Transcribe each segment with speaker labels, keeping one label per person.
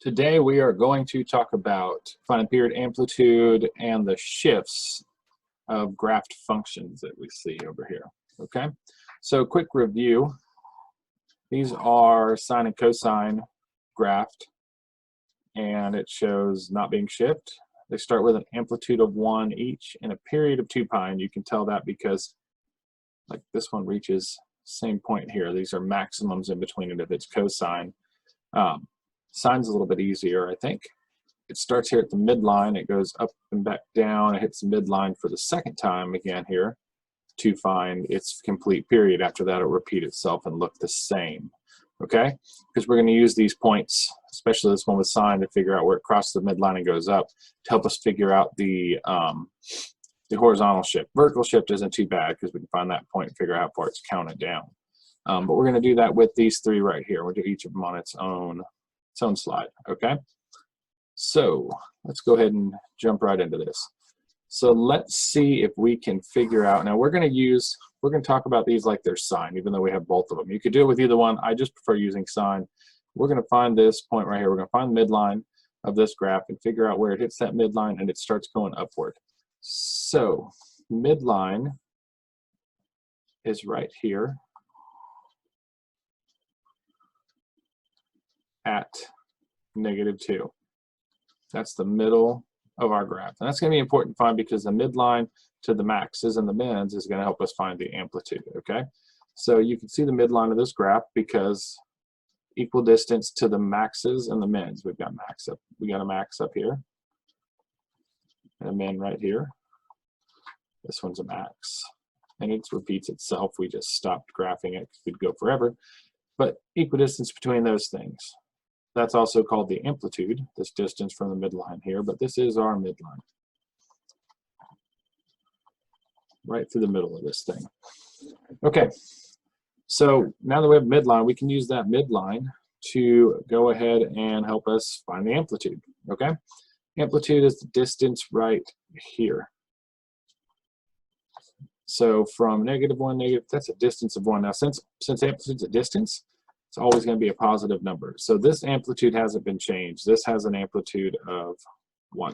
Speaker 1: Today we are going to talk about finding period amplitude and the shifts of graphed functions that we see over here. Okay, so quick review. These are sine and cosine graphed, and it shows not being shift. They start with an amplitude of 1 each and a period of 2 pi, and you can tell that because like this one reaches same point here. These are maximums in between it if it's cosine. Sine's a little bit easier, I think. It starts here at the midline, it goes up and back down, it hits the midline for the second time again here to find its complete period. After that, it'll repeat itself and look the same. Okay? Because we're going to use these points, especially this one with sine, to figure out where it crosses the midline and goes up to help us figure out the horizontal shift. Vertical shift isn't too bad because we can find that point and figure out how far it's counted down. But we're going to do that with these three right here. We'll do each of them on its own slide. Okay, so let's go ahead and jump right into this. So let's see if we can figure out. Now we're going to talk about these like they're sine, even though we have both of them. You could do it with either one. I just prefer using sine. We're going to find this point right here. We're going to find the midline of this graph and figure out where it hits that midline and it starts going upward. So midline is right here at -2. That's the middle of our graph. And that's going to be important to find because the midline to the maxes and the mins is going to help us find the amplitude. Okay, so you can see the midline of this graph because equal distance to the maxes and the mins. We got a max up here and a min right here. This one's a max and it repeats itself. We just stopped graphing it because we'd go forever. But equidistance between those things. That's also called the amplitude, this distance from the midline here, but this is our midline. Right through the middle of this thing. Okay, so now that we have midline, we can use that midline to go ahead and help us find the amplitude. Okay, amplitude is the distance right here. So from -1, that's a distance of 1. Now since amplitude's a distance, it's always going to be a positive number. So this amplitude hasn't been changed. This has an amplitude of 1.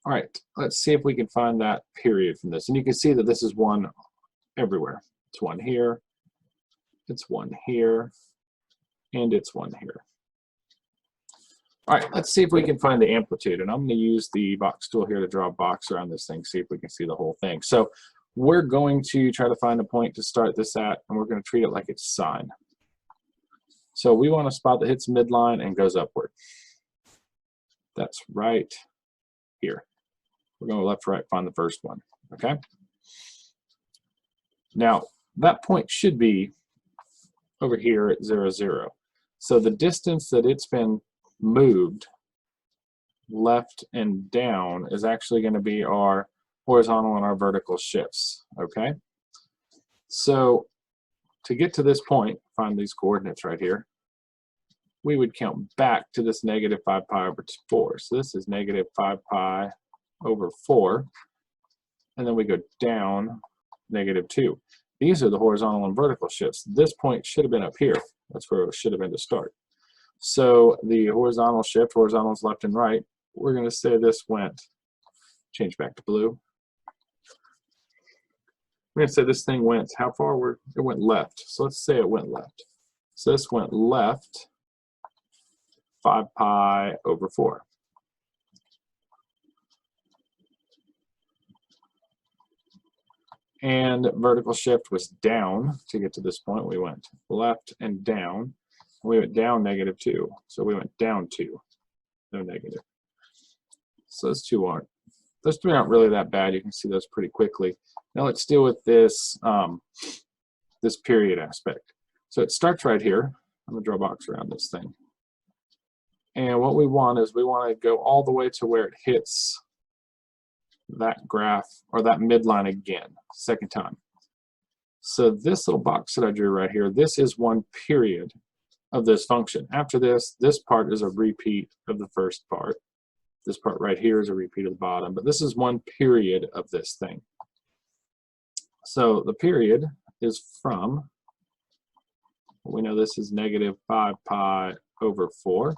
Speaker 1: All right, let's see if we can find that period from this. And you can see that this is 1 everywhere. It's 1 here, it's 1 here, and it's 1 here. All right, let's see if we can find the amplitude. And I'm going to use the box tool here to draw a box around this thing, see if we can see the whole thing. So we're going to try to find a point to start this at, and we're going to treat it like it's sine. So we want a spot that hits midline and goes upward. That's right here. We're going left to right, find the first one. Okay? Now, that point should be over here at 0, 0. So the distance that it's been moved left and down is actually going to be our horizontal and our vertical shifts. Okay, so to get to this point, find these coordinates right here, we would count back to this -5 pi over 4. So this is -5 pi over 4, and then we go down -2. These are the horizontal and vertical shifts. This point should have been up here. That's where it should have been to start. So the horizontal shift, horizontals left and right, we're going to say this went, change back to blue. We're going to say this thing went, how far? It went left. So let's say it went left. So this went left 5 pi over 4. And vertical shift was down to get to this point. We went left and down. We went down -2. So we went down 2. No negative. So those three aren't really that bad. You can see those pretty quickly. Now let's deal with this this period aspect. So it starts right here. I'm going to draw a box around this thing. And what we want is we want to go all the way to where it hits that graph or that midline again, second time. So this little box that I drew right here, this is one period of this function. After this, this part is a repeat of the first part. This part right here is a repeat of the bottom, but this is one period of this thing. So the period is from, we know this is -5 pi over 4,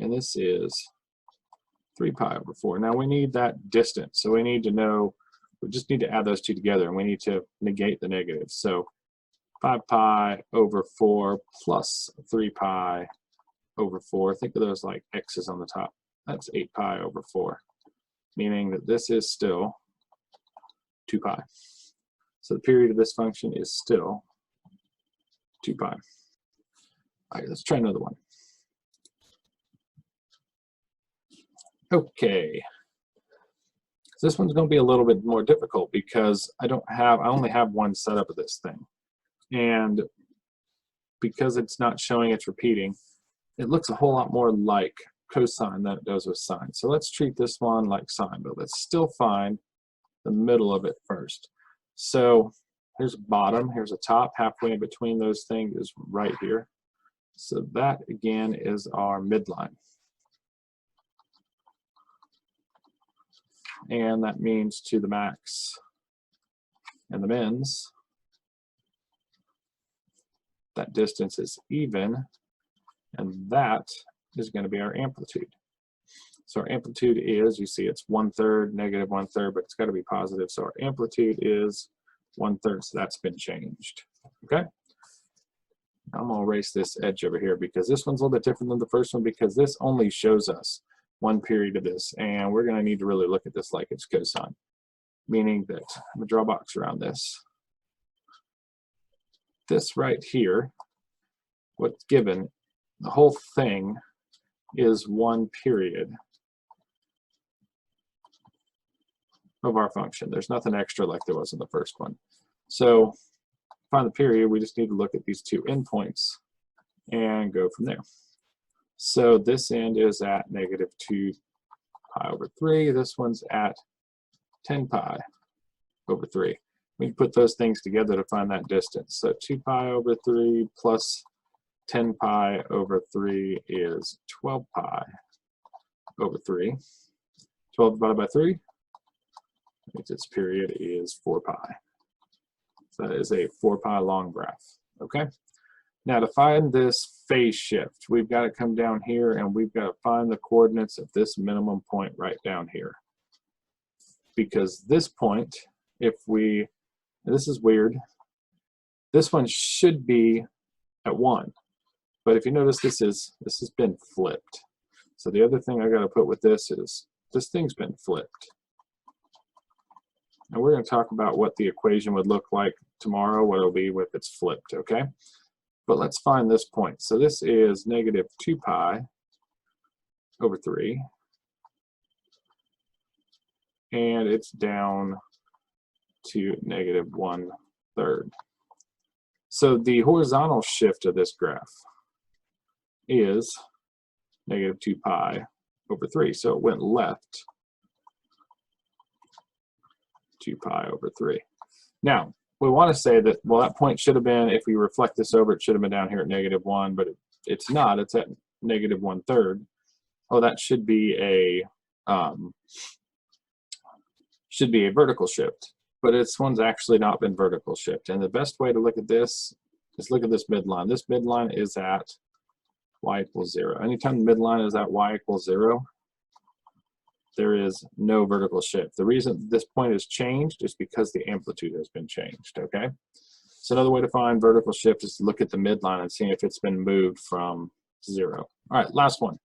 Speaker 1: and this is 3 pi over 4. Now we need that distance, so we need to know, we just need to add those two together, and we need to negate the negatives. So 5 pi over 4 plus 3 pi over 4, think of those like x's on the top. That's 8 pi over 4, meaning that this is still 2 pi. So the period of this function is still 2 pi. All right, let's try another one. Okay, so this one's going to be a little bit more difficult because I only have one setup of this thing, and because it's not showing it's repeating, it looks a whole lot more like cosine than it does with sine. So let's treat this one like sine, but let's still find the middle of it first. So here's a bottom, here's a top, halfway in between those things is right here. So that again is our midline. And that means to the max and the mins, that distance is even, and that is going to be our amplitude. So our amplitude is, you see it's 1/3, negative 1/3, but it's got to be positive. So our amplitude is 1/3, so that's been changed. Okay? I'm going to erase this edge over here because this one's a little bit different than the first one because this only shows us one period of this, and we're going to need to really look at this like it's cosine, meaning that I'm going to draw a box around this. This right here, what's given, the whole thing is one period of our function. There's nothing extra like there was in the first one. So to find the period, we just need to look at these two endpoints and go from there. So this end is at negative 2 pi over 3. This one's at 10 pi over 3. We can put those things together to find that distance. So 2 pi over 3 plus 10 pi over 3 is 12 pi over 3. 12 divided by 3 means its period is 4 pi. So that is a 4 pi long graph. Okay? Now to find this phase shift, we've got to come down here and we've got to find the coordinates of this minimum point right down here. Because this point, if we, this is weird, this one should be at 1. But if you notice, this has been flipped. So the other thing I got to put with this is this thing's been flipped. And we're going to talk about what the equation would look like tomorrow, what it'll be if it's flipped, okay? But let's find this point. So this is negative 2 pi over 3. And it's down to negative 1/3. So the horizontal shift of this graph is negative 2 pi over 3. So it went left 2 pi over 3. Now, we want to say that, well, that point should have been, if we reflect this over, it should have been down here at negative 1, but it's not. It's at negative 1/3. Oh, that should be a vertical shift, but this one's actually not been vertical shift. And the best way to look at this is look at this midline. This midline is at y equals 0. Anytime the midline is at y equals 0, there is no vertical shift. The reason this point is changed is because the amplitude has been changed, okay? So another way to find vertical shift is to look at the midline and see if it's been moved from 0. All right, last one.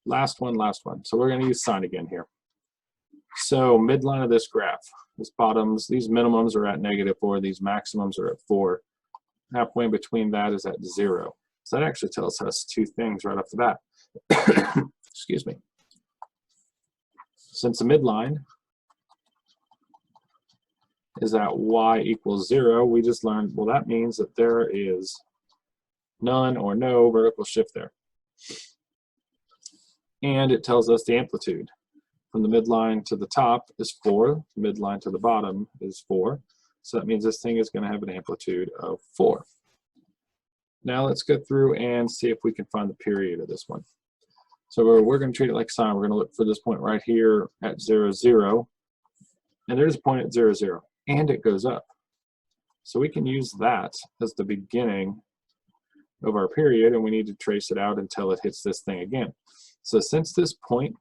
Speaker 1: Last one. So we're going to use sine again here. So midline of this graph, this bottoms, these minimums are at negative 4, these maximums are at 4. Halfway in between that is at 0. So that actually tells us two things right off the bat. Excuse me. Since the midline is at y equals 0, we just learned, well, that means that there is none or no vertical shift there. And it tells us the amplitude. From the midline to the top is 4, midline to the bottom is 4. So that means this thing is going to have an amplitude of 4. Now let's go through and see if we can find the period of this one. So we're going to treat it like sine. We're going to look for this point right here at 0, 0. And there's a point at 0, 0. And it goes up. So we can use that as the beginning of our period, and we need to trace it out until it hits this thing again. So since this point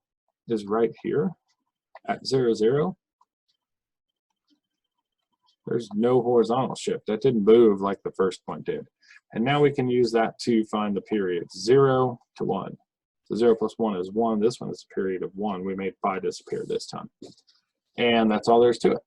Speaker 1: is right here at 0, 0, there's no horizontal shift. That didn't move like the first point did. And now we can use that to find the periods, 0 to 1. So 0 plus 1 is 1. This one is a period of 1. We made pi disappear this time. And that's all there is to it.